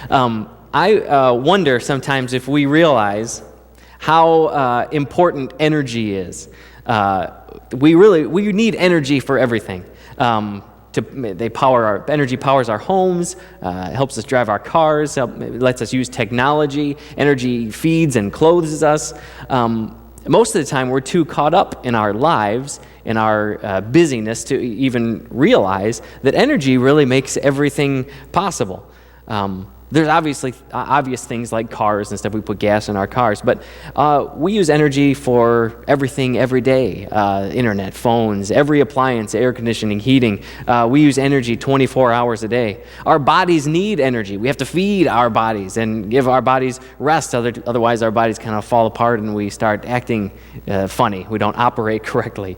I wonder sometimes if we realize how important energy is. We need energy for everything. Energy powers our homes, helps us drive our cars, lets us use technology. Energy feeds and clothes us. Most of the time, we're too caught up in our lives, in our busyness, to even realize that energy really makes everything possible. There's obvious things like cars and stuff. We put gas in our cars, but we use energy for everything every day. Internet, phones, every appliance, air conditioning, heating. We use energy 24 hours a day. Our bodies need energy. We have to feed our bodies and give our bodies rest. Otherwise, our bodies kind of fall apart and we start acting funny. We don't operate correctly.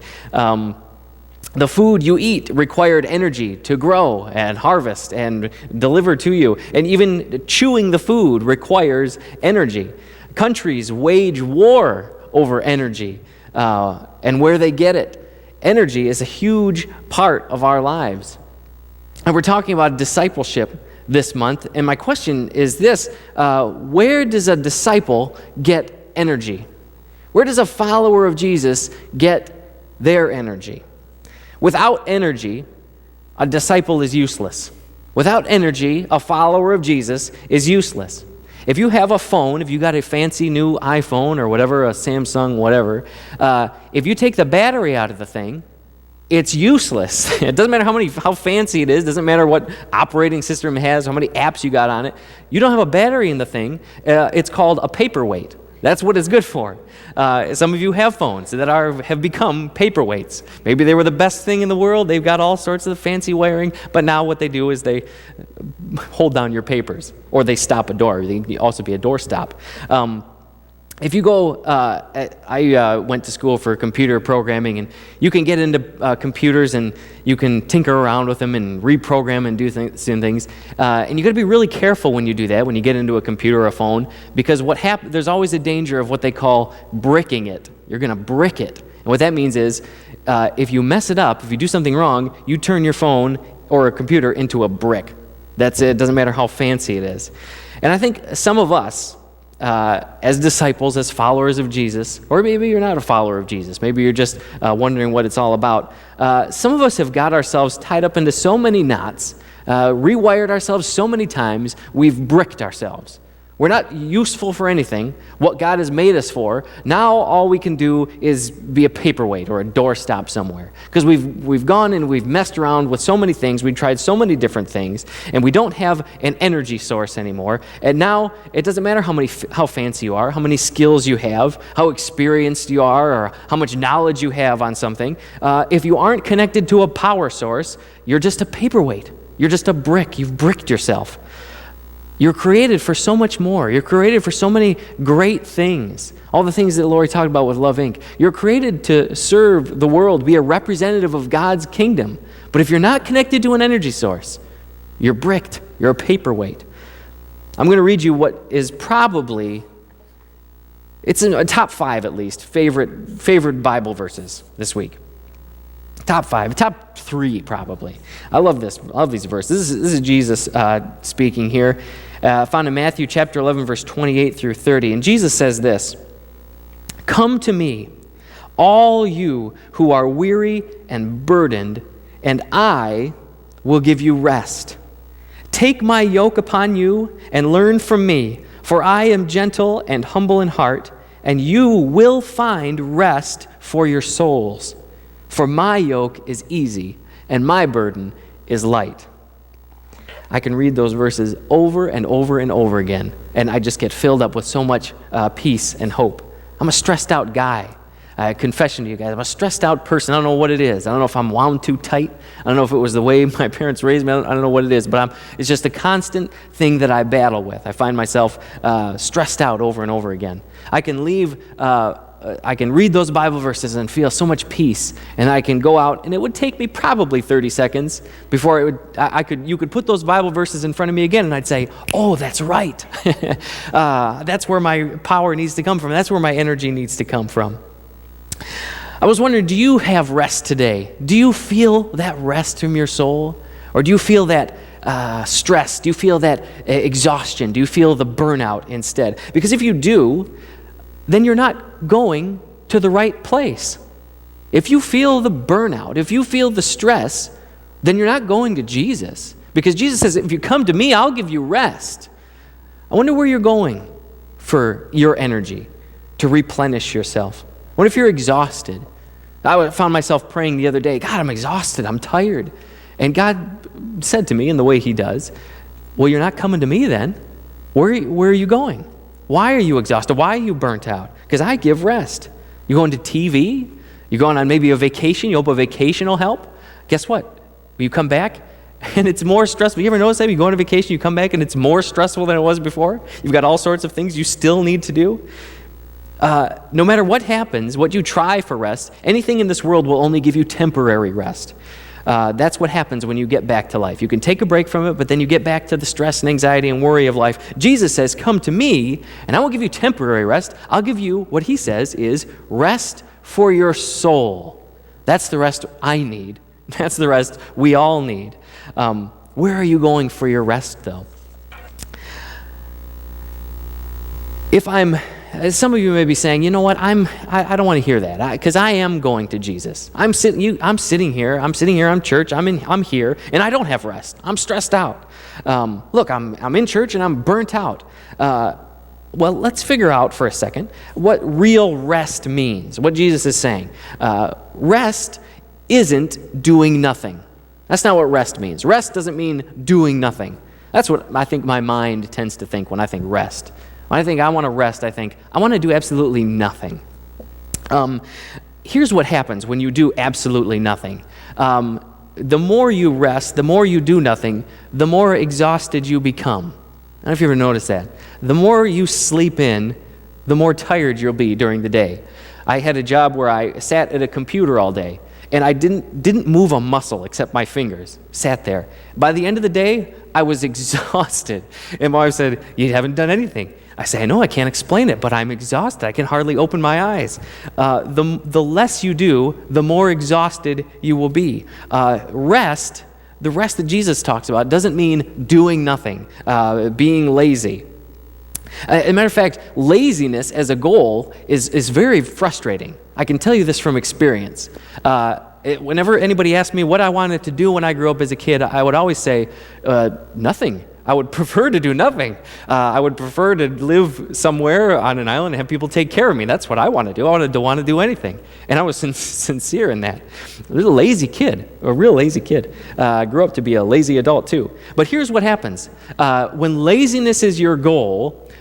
The food you eat required energy to grow and harvest and deliver to you. And even chewing the food requires energy. Countries wage war over energy and where they get it. Energy is a huge part of our lives. And we're talking about discipleship this month. And my question is this: where does a disciple get energy? Where does a follower of Jesus get their energy? Without energy, a disciple is useless. Without energy, a follower of Jesus is useless. If you have a phone, if you got a fancy new iPhone or whatever, a Samsung, whatever, if you take the battery out of the thing, it's useless. It doesn't matter how fancy it is, doesn't matter what operating system it has, how many apps you got on it. You don't have a battery in the thing. It's called a paperweight. That's what it's good for. Some of you have phones that have become paperweights. Maybe they were the best thing in the world. They've got all sorts of fancy wiring, but now what they do is they hold down your papers, or they stop a door. They can also be a doorstop. If you go, I went to school for computer programming, and you can get into computers and you can tinker around with them and reprogram and do things. And you got to be really careful when you do that, when you get into a computer or a phone, because there's always a danger of what they call bricking it. You're going to brick it. And what that means is, if you mess it up, if you do something wrong, you turn your phone or a computer into a brick. That's it. It doesn't matter how fancy it is. And I think some of us, as disciples, as followers of Jesus, or maybe you're not a follower of Jesus, maybe you're just wondering what it's all about. Some of us have got ourselves tied up into so many knots, rewired ourselves so many times, we've bricked ourselves. We're not useful for anything, what God has made us for. Now all we can do is be a paperweight or a doorstop somewhere. Because we've gone and we've messed around with so many things, we've tried so many different things, and we don't have an energy source anymore. And now it doesn't matter how fancy you are, how many skills you have, how experienced you are, or how much knowledge you have on something. If you aren't connected to a power source, you're just a paperweight. You're just a brick. You've bricked yourself. You're created for so much more. You're created for so many great things. All the things that Lori talked about with Love Inc. You're created to serve the world, be a representative of God's kingdom. But if you're not connected to an energy source, you're bricked. You're a paperweight. I'm going to read you what is probably, it's in a top 5 at least, favorite Bible verses this week. Top 5, top 3 probably. I love this. I love these verses. This is Jesus speaking here. Found in Matthew chapter 11, verse 28 through 30. And Jesus says this: "Come to me, all you who are weary and burdened, and I will give you rest. Take my yoke upon you and learn from me, for I am gentle and humble in heart, and you will find rest for your souls. For my yoke is easy and my burden is light." I can read those verses over and over and over again, and I just get filled up with so much peace and hope. I'm a stressed out guy. Confession to you guys, I'm a stressed out person. I don't know what it is. I don't know if I'm wound too tight. I don't know if it was the way my parents raised me. I don't know what it is, but it's just a constant thing that I battle with. I find myself stressed out over and over again. I can read those Bible verses and feel so much peace, and I can go out, and it would take me probably 30 seconds before you could put those Bible verses in front of me again, and I'd say, "Oh, that's right." That's where my power needs to come from. That's where my energy needs to come from. I was wondering, do you have rest today? Do you feel that rest from your soul? Or do you feel that stress? Do you feel that exhaustion? Do you feel the burnout instead? Because if you do, then you're not going to the right place. If you feel the burnout, if you feel the stress, then you're not going to Jesus. Because Jesus says, if you come to me, I'll give you rest. I wonder where you're going for your energy to replenish yourself. What if you're exhausted? I found myself praying the other day, God, I'm exhausted, I'm tired. And God said to me in the way he does, well, you're not coming to me then. Where are you going? Why are you exhausted? Why are you burnt out? Because I give rest. You going to TV? You're going on maybe a vacation? You hope a vacation will help? Guess what? You come back and it's more stressful. You ever notice that? You go on a vacation, you come back and it's more stressful than it was before? You've got all sorts of things you still need to do. No matter what happens, what you try for rest, anything in this world will only give you temporary rest. That's what happens when you get back to life. You can take a break from it, but then you get back to the stress and anxiety and worry of life. Jesus says, come to me, and I won't give you temporary rest. I'll give you what he says is rest for your soul. That's the rest I need. That's the rest we all need. Where are you going for your rest, though? Some of you may be saying, you know what, I don't want to hear that, because I am going to Jesus. I'm sitting here, I'm church, I'm here, and I don't have rest. I'm stressed out. Look, I'm in church and I'm burnt out. Well, let's figure out for a second what real rest means, what Jesus is saying. Rest isn't doing nothing. That's not what rest means. Rest doesn't mean doing nothing. That's what I think my mind tends to think when I think rest. When I think I want to rest, I think I want to do absolutely nothing. Here's what happens when you do absolutely nothing. The more you rest, the more you do nothing, the more exhausted you become. I don't know if you ever noticed that. The more you sleep in, the more tired you'll be during the day. I had a job where I sat at a computer all day, and I didn't move a muscle except my fingers. Sat there. By the end of the day, I was exhausted. And my wife said, you haven't done anything. I say, I know, I can't explain it, but I'm exhausted. I can hardly open my eyes. The less you do, the more exhausted you will be. The rest that Jesus talks about doesn't mean doing nothing, being lazy. As a matter of fact, laziness as a goal is very frustrating. I can tell you this from experience. Whenever anybody asked me what I wanted to do when I grew up as a kid, I would always say, nothing. I would prefer to do nothing. I would prefer to live somewhere on an island and have people take care of me. That's what I want to do. I wanted to want to do anything. And I was sincere in that. I was a lazy kid, a real lazy kid. I grew up to be a lazy adult too. But here's what happens. When laziness is your goal,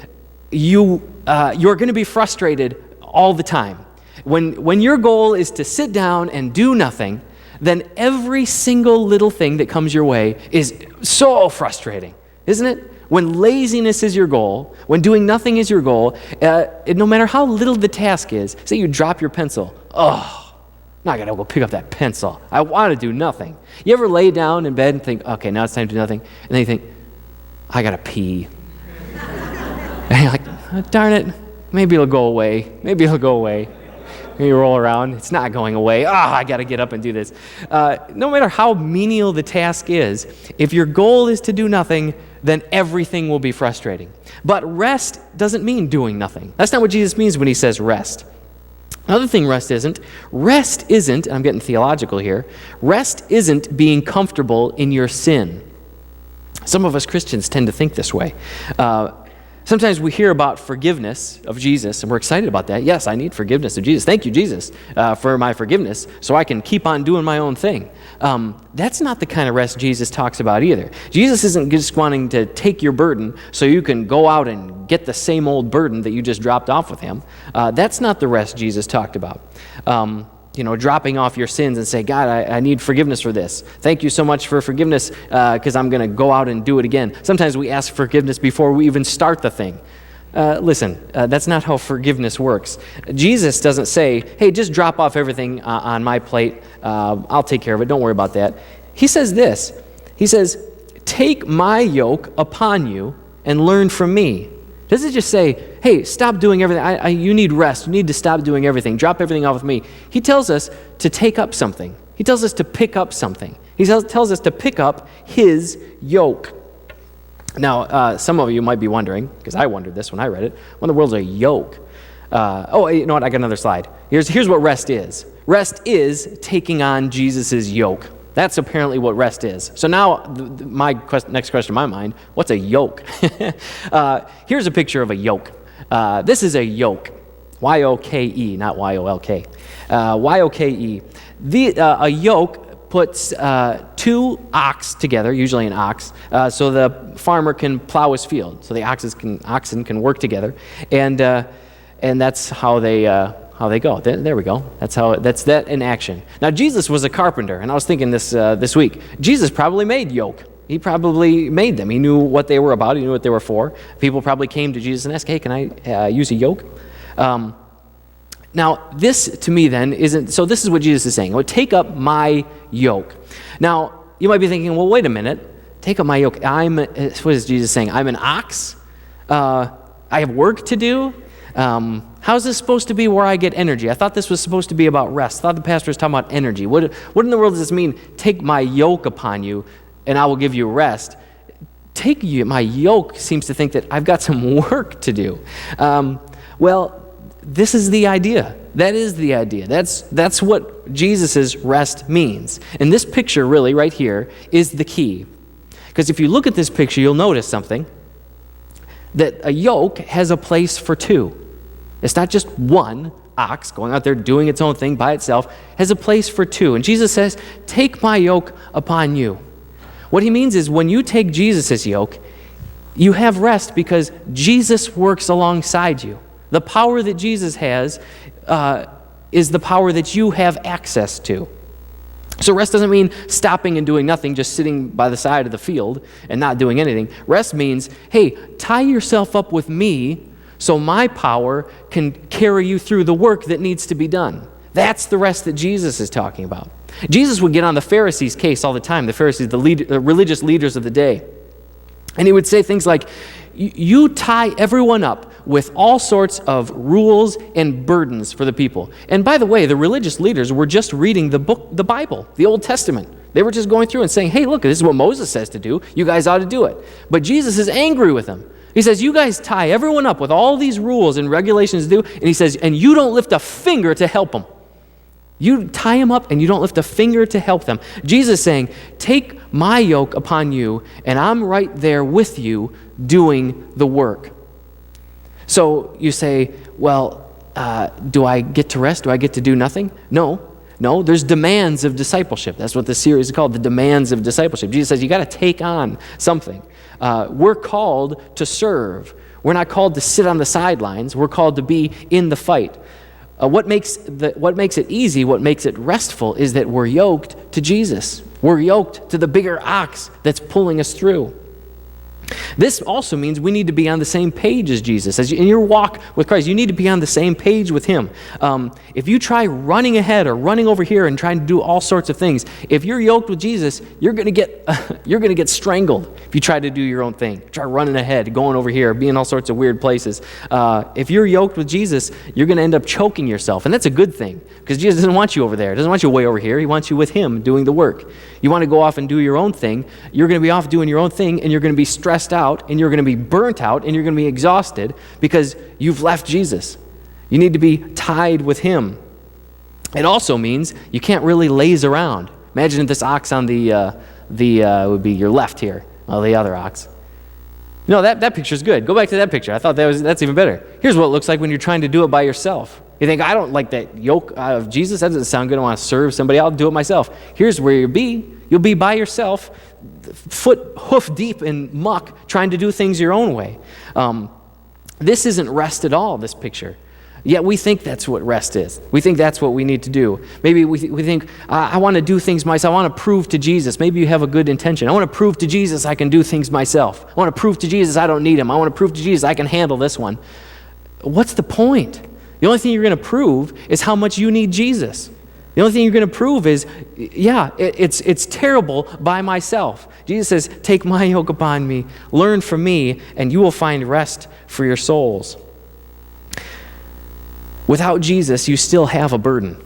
you're going to be frustrated all the time. When your goal is to sit down and do nothing, then every single little thing that comes your way is so frustrating, isn't it? When laziness is your goal, when doing nothing is your goal, no matter how little the task is, say you drop your pencil, now I gotta go pick up that pencil. I want to do nothing. You ever lay down in bed and think, okay, now it's time to do nothing, and then you think, I gotta pee. And you're like, oh, darn it, maybe it'll go away. Maybe it'll go away. You roll around, it's not going away. I got to get up and do this. No matter how menial the task is, if your goal is to do nothing, then everything will be frustrating. But rest doesn't mean doing nothing. That's not what Jesus means when he says rest. Another thing rest isn't, and I'm getting theological here, rest isn't being comfortable in your sin. Some of us Christians tend to think this way. Sometimes we hear about forgiveness of Jesus, and we're excited about that. Yes, I need forgiveness of Jesus. Thank you, Jesus, for my forgiveness, so I can keep on doing my own thing. That's not the kind of rest Jesus talks about either. Jesus isn't just wanting to take your burden so you can go out and get the same old burden that you just dropped off with him. That's not the rest Jesus talked about. Dropping off your sins and say, God, I need forgiveness for this. Thank you so much for forgiveness because I'm going to go out and do it again. Sometimes we ask forgiveness before we even start the thing. Listen, that's not how forgiveness works. Jesus doesn't say, hey, just drop off everything on my plate. I'll take care of it. Don't worry about that. He says this. He says, take my yoke upon you and learn from me. Doesn't just say, hey, stop doing everything. You need rest. You need to stop doing everything. Drop everything off with me. He tells us to take up something. He tells us to pick up something. He tells us to pick up his yoke. Now, some of you might be wondering, because I wondered this when I read it, what in the world's a yoke? You know what? I got another slide. Here's what rest is. Rest is taking on Jesus' yoke. That's apparently what rest is. So now, next question in my mind, what's a yoke? Here's a picture of a yoke. This is a yoke. Y-O-K-E, not Y-O-L-K. Y-O-K-E. A yoke puts two ox together, usually an ox, so the farmer can plow his field. So the oxen can work together, and that's how they go. There we go. That's that in action. Now Jesus was a carpenter, and I was thinking this week. Jesus probably made yoke. He probably made them. He knew what they were about. He knew what they were for. People probably came to Jesus and asked, "Hey, can I use a yoke?" Now, this to me then isn't, so this is what Jesus is saying. Well, take up my yoke. Now, you might be thinking, well, wait a minute. Take up my yoke. What is Jesus saying? I'm an ox? I have work to do? How's this supposed to be where I get energy? I thought this was supposed to be about rest. I thought the pastor was talking about energy. What in the world does this mean? Take my yoke upon you and I will give you rest. My yoke seems to think that I've got some work to do. Well, this is the idea. That is the idea. That's what Jesus' rest means. And this picture really right here is the key. Because if you look at this picture, you'll notice something. That a yoke has a place for two. It's not just one ox going out there doing its own thing by itself. It has a place for two. And Jesus says, take my yoke upon you. What he means is when you take Jesus' yoke, you have rest because Jesus works alongside you. The power that Jesus has is the power that you have access to. So rest doesn't mean stopping and doing nothing, just sitting by the side of the field and not doing anything. Rest means, hey, tie yourself up with me so my power can carry you through the work that needs to be done. That's the rest that Jesus is talking about. Jesus would get on the Pharisees' case all the time, the Pharisees, the religious leaders of the day. And he would say things like, you tie everyone up with all sorts of rules and burdens for the people. And by the way, the religious leaders were just reading the Bible, the Old Testament. They were just going through and saying, hey, look, this is what Moses says to do. You guys ought to do it. But Jesus is angry with them. He says, you guys tie everyone up with all these rules and regulations to do. And he says, and you don't lift a finger to help them. You tie them up and you don't lift a finger to help them. Jesus is saying, take my yoke upon you and I'm right there with you doing the work. So you say, well, do I get to rest? Do I get to do nothing? No, there's demands of discipleship. That's what this series is called, the demands of discipleship. Jesus says you got to take on something. We're called to serve. We're not called to sit on the sidelines. We're called to be in the fight. What makes it easy, what makes it restful is that we're yoked to Jesus. We're yoked to the bigger ox that's pulling us through. This also means we need to be on the same page as Jesus. As in your walk with Christ, you need to be on the same page with him. If you try running ahead or running over here and trying to do all sorts of things, if you're yoked with Jesus, you're going to get strangled if you try to do your own thing. Try running ahead, going over here, being all sorts of weird places. If you're yoked with Jesus, you're going to end up choking yourself, and that's a good thing because Jesus doesn't want you over there. He doesn't want you way over here. He wants you with him doing the work. You want to go off and do your own thing, you're going to be off doing your own thing, and you're going to be stressed out, and you're going to be burnt out, and you're going to be exhausted because you've left Jesus. You need to be tied with him. It also means you can't really laze around. Imagine if this ox on the would be your left here, well, the other ox. No, that picture's good. Go back to that picture. I thought that's even better. Here's what it looks like when you're trying to do it by yourself. You think, I don't like that yoke of Jesus. That doesn't sound good. I want to serve somebody. I'll do it myself. Here's where you'll be. You'll be by yourself, hoof deep in muck, trying to do things your own way. This isn't rest at all, this picture. Yet we think that's what rest is. We think that's what we need to do. Maybe we think, I want to do things myself. I want to prove to Jesus. Maybe you have a good intention. I want to prove to Jesus I can do things myself. I want to prove to Jesus I don't need him. I want to prove to Jesus I can handle this one. What's the point? The only thing you're going to prove is how much you need Jesus. The only thing you're going to prove is, it's terrible by myself. Jesus says, take my yoke upon me, learn from me, and you will find rest for your souls. Without Jesus, you still have a burden.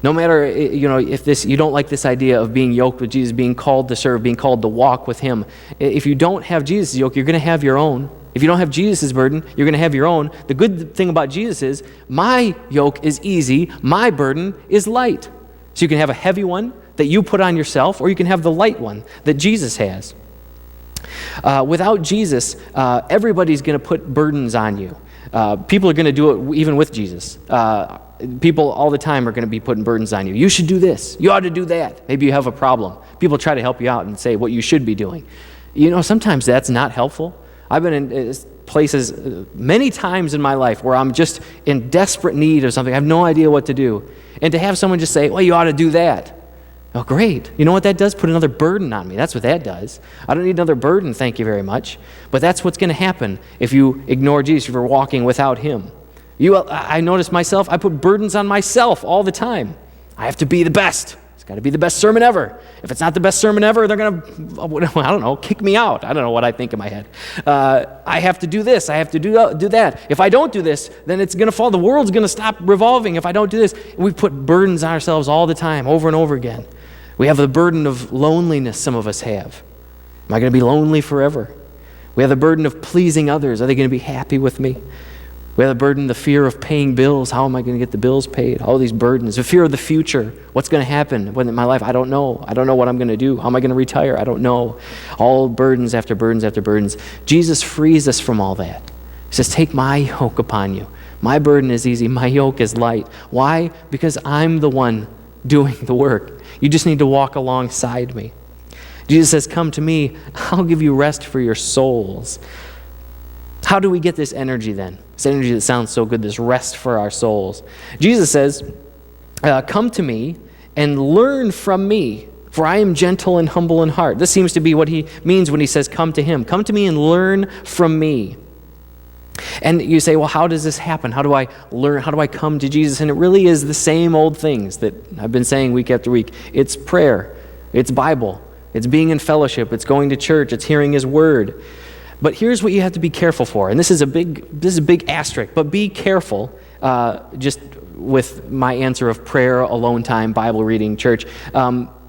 No matter, if you don't like this idea of being yoked with Jesus, being called to serve, being called to walk with him, if you don't have Jesus' yoke, you're going to have your own. If you don't have Jesus' burden, you're going to have your own. The good thing about Jesus is, my yoke is easy, my burden is light. So you can have a heavy one that you put on yourself, or you can have the light one that Jesus has. Without Jesus, everybody's going to put burdens on you. People are going to do it even with Jesus. People all the time are going to be putting burdens on you. You should do this. You ought to do that. Maybe you have a problem. People try to help you out and say what you should be doing. Sometimes that's not helpful. I've been in places many times in my life where I'm just in desperate need of something. I have no idea what to do. And to have someone just say, well, you ought to do that. Oh, great. You know what that does? Put another burden on me. That's what that does. I don't need another burden, thank you very much. But that's what's going to happen if you ignore Jesus, if you're walking without him. I notice myself, I put burdens on myself all the time. I have to be the best. It's got to be the best sermon ever. If it's not the best sermon ever, they're going to, kick me out. I don't know what I think in my head. I have to do this. I have to do that. If I don't do this, then it's going to fall. The world's going to stop revolving if I don't do this. We put burdens on ourselves all the time, over and over again. We have the burden of loneliness, some of us have. Am I going to be lonely forever? We have the burden of pleasing others. Are they going to be happy with me? We have the burden, the fear of paying bills. How am I going to get the bills paid? All these burdens. The fear of the future. What's going to happen in my life? I don't know. I don't know what I'm going to do. How am I going to retire? I don't know. All burdens after burdens after burdens. Jesus frees us from all that. He says, take my yoke upon you. My burden is easy. My yoke is light. Why? Because I'm the one doing the work. You just need to walk alongside me. Jesus says, come to me. I'll give you rest for your souls. How do we get this energy then? This energy that sounds so good, this rest for our souls. Jesus says, come to me and learn from me, for I am gentle and humble in heart. This seems to be what he means when he says, come to him. Come to me and learn from me. And you say, well, how does this happen? How do I learn? How do I come to Jesus? And it really is the same old things that I've been saying week after week. It's prayer. It's Bible. It's being in fellowship. It's going to church. It's hearing his word. But here's what you have to be careful for, and this is a big asterisk, but be careful just with my answer of prayer, alone time, Bible reading, church,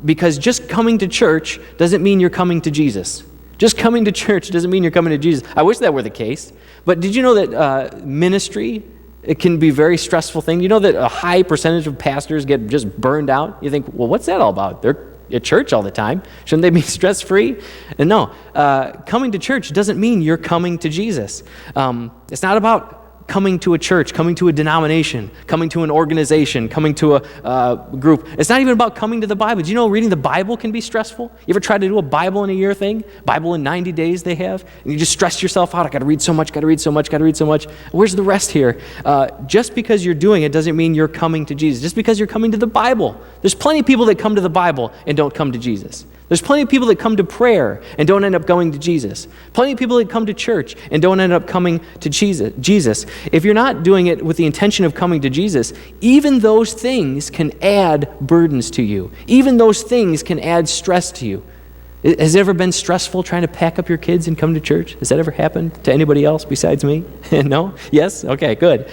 because just coming to church doesn't mean you're coming to Jesus. Just coming to church doesn't mean you're coming to Jesus. I wish that were the case, but did you know that ministry, it can be a very stressful thing? You know that a high percentage of pastors get just burned out? You think, well, what's that all about? They're at church all the time. Shouldn't they be stress-free? And no, coming to church doesn't mean you're coming to Jesus. It's not about coming to a church, coming to a denomination, coming to an organization, coming to a group. It's not even about coming to the Bible. Do you know reading the Bible can be stressful? You ever tried to do a Bible in a year thing? Bible in 90 days they have? And you just stress yourself out. I got to read so much, got to read so much, got to read so much. Where's the rest here? Just because you're doing it doesn't mean you're coming to Jesus. Just because you're coming to the Bible. There's plenty of people that come to the Bible and don't come to Jesus. There's plenty of people that come to prayer and don't end up going to Jesus. Plenty of people that come to church and don't end up coming to Jesus. If you're not doing it with the intention of coming to Jesus, even those things can add burdens to you. Even those things can add stress to you. Has it ever been stressful trying to pack up your kids and come to church? Has that ever happened to anybody else besides me? No? Yes? Okay, good.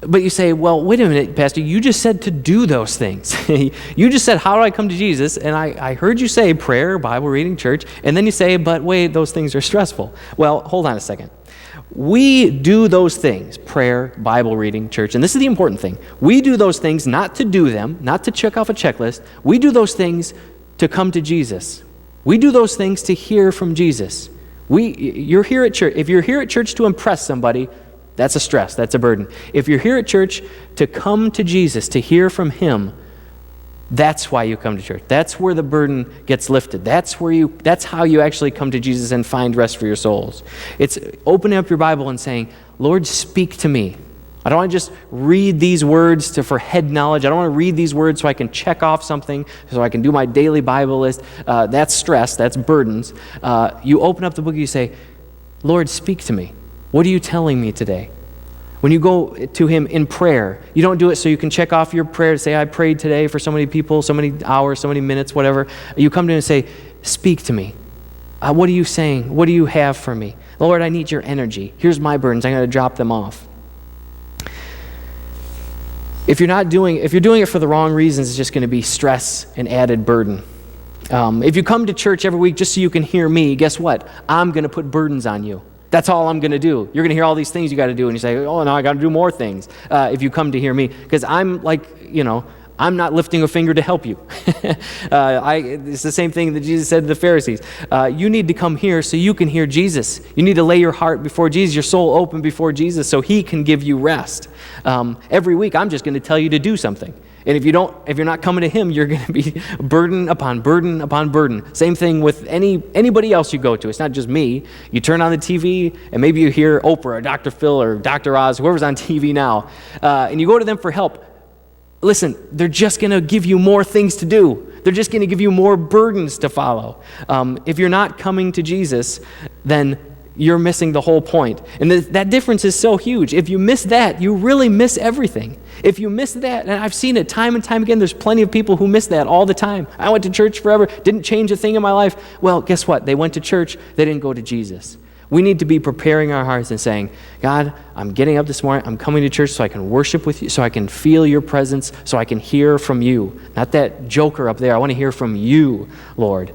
But you say, well, wait a minute, Pastor, you just said to do those things. You just said, how do I come to Jesus? And I heard you say prayer, Bible reading, church, and then you say, but wait, those things are stressful. Well, hold on a second. We do those things, prayer, Bible reading, church, and this is the important thing. We do those things not to do them, not to check off a checklist. We do those things to come to Jesus. We do those things to hear from Jesus. You're here at church. If you're here at church to impress somebody, that's a stress, that's a burden. If you're here at church to come to Jesus, to hear from him, that's why you come to church. That's where the burden gets lifted. That's how you actually come to Jesus and find rest for your souls. It's opening up your Bible and saying, Lord, speak to me. I don't want to just read these words for head knowledge. I don't want to read these words so I can check off something, so I can do my daily Bible list. That's stress, that's burdens. You open up the book and you say, Lord, speak to me. What are you telling me today? When you go to him in prayer, you don't do it so you can check off your prayer to say, I prayed today for so many people, so many hours, so many minutes, whatever. You come to him and say, speak to me. What are you saying? What do you have for me? Lord, I need your energy. Here's my burdens. I'm going to drop them off. If you're doing it for the wrong reasons, it's just going to be stress and added burden. If you come to church every week just so you can hear me, guess what? I'm going to put burdens on you. That's all I'm going to do. You're going to hear all these things you got to do, and you say, oh, no, I got to do more things if you come to hear me, because I'm I'm not lifting a finger to help you. It's the same thing that Jesus said to the Pharisees. You need to come here so you can hear Jesus. You need to lay your heart before Jesus, your soul open before Jesus, so he can give you rest. Every week, I'm just going to tell you to do something. And if you're not coming to him, you're going to be burden upon burden upon burden. Same thing with anybody else you go to. It's not just me. You turn on the TV, and maybe you hear Oprah or Dr. Phil or Dr. Oz, whoever's on TV now, and you go to them for help. Listen, they're just going to give you more things to do. They're just going to give you more burdens to follow. If you're not coming to Jesus, then you're missing the whole point. And that difference is so huge. If you miss that, you really miss everything. If you miss that, and I've seen it time and time again, there's plenty of people who miss that all the time. I went to church forever, didn't change a thing in my life. Well, guess what? They went to church, they didn't go to Jesus. We need to be preparing our hearts and saying, God, I'm getting up this morning, I'm coming to church so I can worship with you, so I can feel your presence, so I can hear from you. Not that joker up there. I want to hear from you, Lord.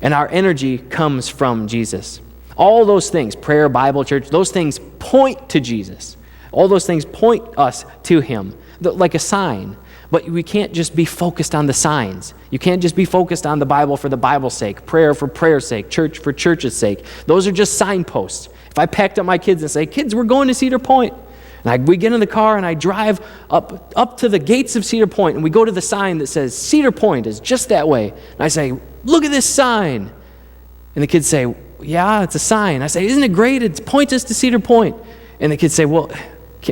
And our energy comes from Jesus. All those things, prayer, Bible, church, those things point to Jesus. All those things point us to him, like a sign. But we can't just be focused on the signs. You can't just be focused on the Bible for the Bible's sake, prayer for prayer's sake, church for church's sake. Those are just signposts. If I packed up my kids and say, kids, we're going to Cedar Point, and we get in the car and I drive up to the gates of Cedar Point, and we go to the sign that says Cedar Point is just that way. And I say, look at this sign. And the kids say, yeah, it's a sign. I say, isn't it great? It points us to Cedar Point. And the kids say, well,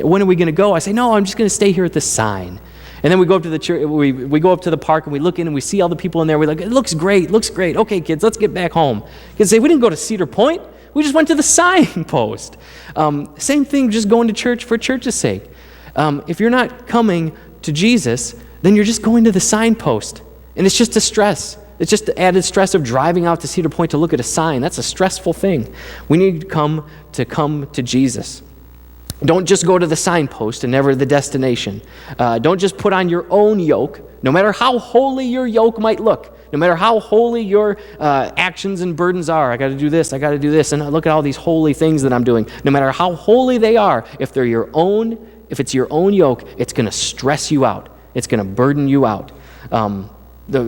when are we going to go? I say, no, I'm just going to stay here at the sign. And then we go up to the church, we go up to the park, and we look in and we see all the people in there. We're like, it looks great. Okay, kids, let's get back home. Kids say, we didn't go to Cedar Point. We just went to the signpost. Same thing, just going to church for church's sake. If you're not coming to Jesus, then you're just going to the signpost. And it's just a stress. It's just the added stress of driving out to Cedar Point to look at a sign. That's a stressful thing. We need to come to Jesus. Don't just go to the signpost and never the destination. Don't just put on your own yoke, no matter how holy your yoke might look, no matter how holy your actions and burdens are. I got to do this, and look at all these holy things that I'm doing. No matter how holy they are, if it's your own yoke, it's going to stress you out. It's going to burden you out.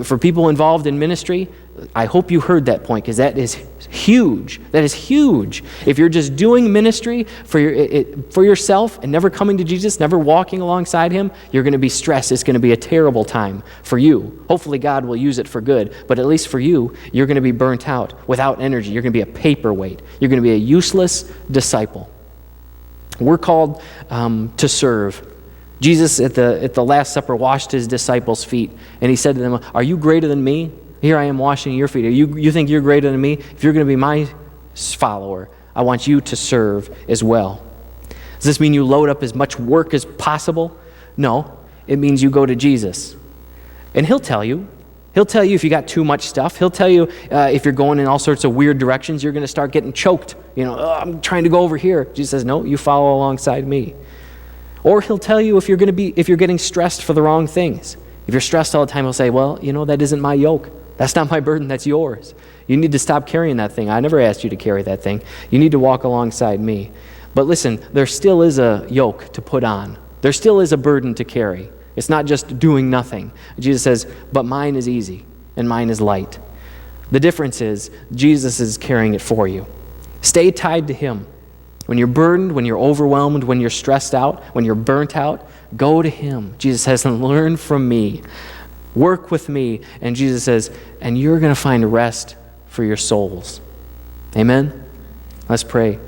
For people involved in ministry, I hope you heard that point, because that is huge. That is huge. If you're just doing ministry for yourself and never coming to Jesus, never walking alongside him, you're going to be stressed. It's going to be a terrible time for you. Hopefully God will use it for good, but at least for you, you're going to be burnt out, without energy. You're going to be a paperweight. You're going to be a useless disciple. We're called to serve. Jesus at the Last Supper washed his disciples' feet, and he said to them, are you greater than me? Here I am washing your feet. You think you're greater than me? If you're going to be my follower, I want you to serve as well. Does this mean you load up as much work as possible? No, it means you go to Jesus. And he'll tell you. He'll tell you if you got too much stuff. He'll tell you if you're going in all sorts of weird directions, you're going to start getting choked. I'm trying to go over here. Jesus says, no, you follow alongside me. Or he'll tell you if you're getting stressed for the wrong things. If you're stressed all the time, he'll say, well, that isn't my yoke. That's not my burden, that's yours. You need to stop carrying that thing. I never asked you to carry that thing. You need to walk alongside me. But listen, there still is a yoke to put on. There still is a burden to carry. It's not just doing nothing. Jesus says, but mine is easy and mine is light. The difference is Jesus is carrying it for you. Stay tied to him. When you're burdened, when you're overwhelmed, when you're stressed out, when you're burnt out, go to him. Jesus says, learn from me. Work with me. And Jesus says, and you're going to find rest for your souls. Amen? Let's pray.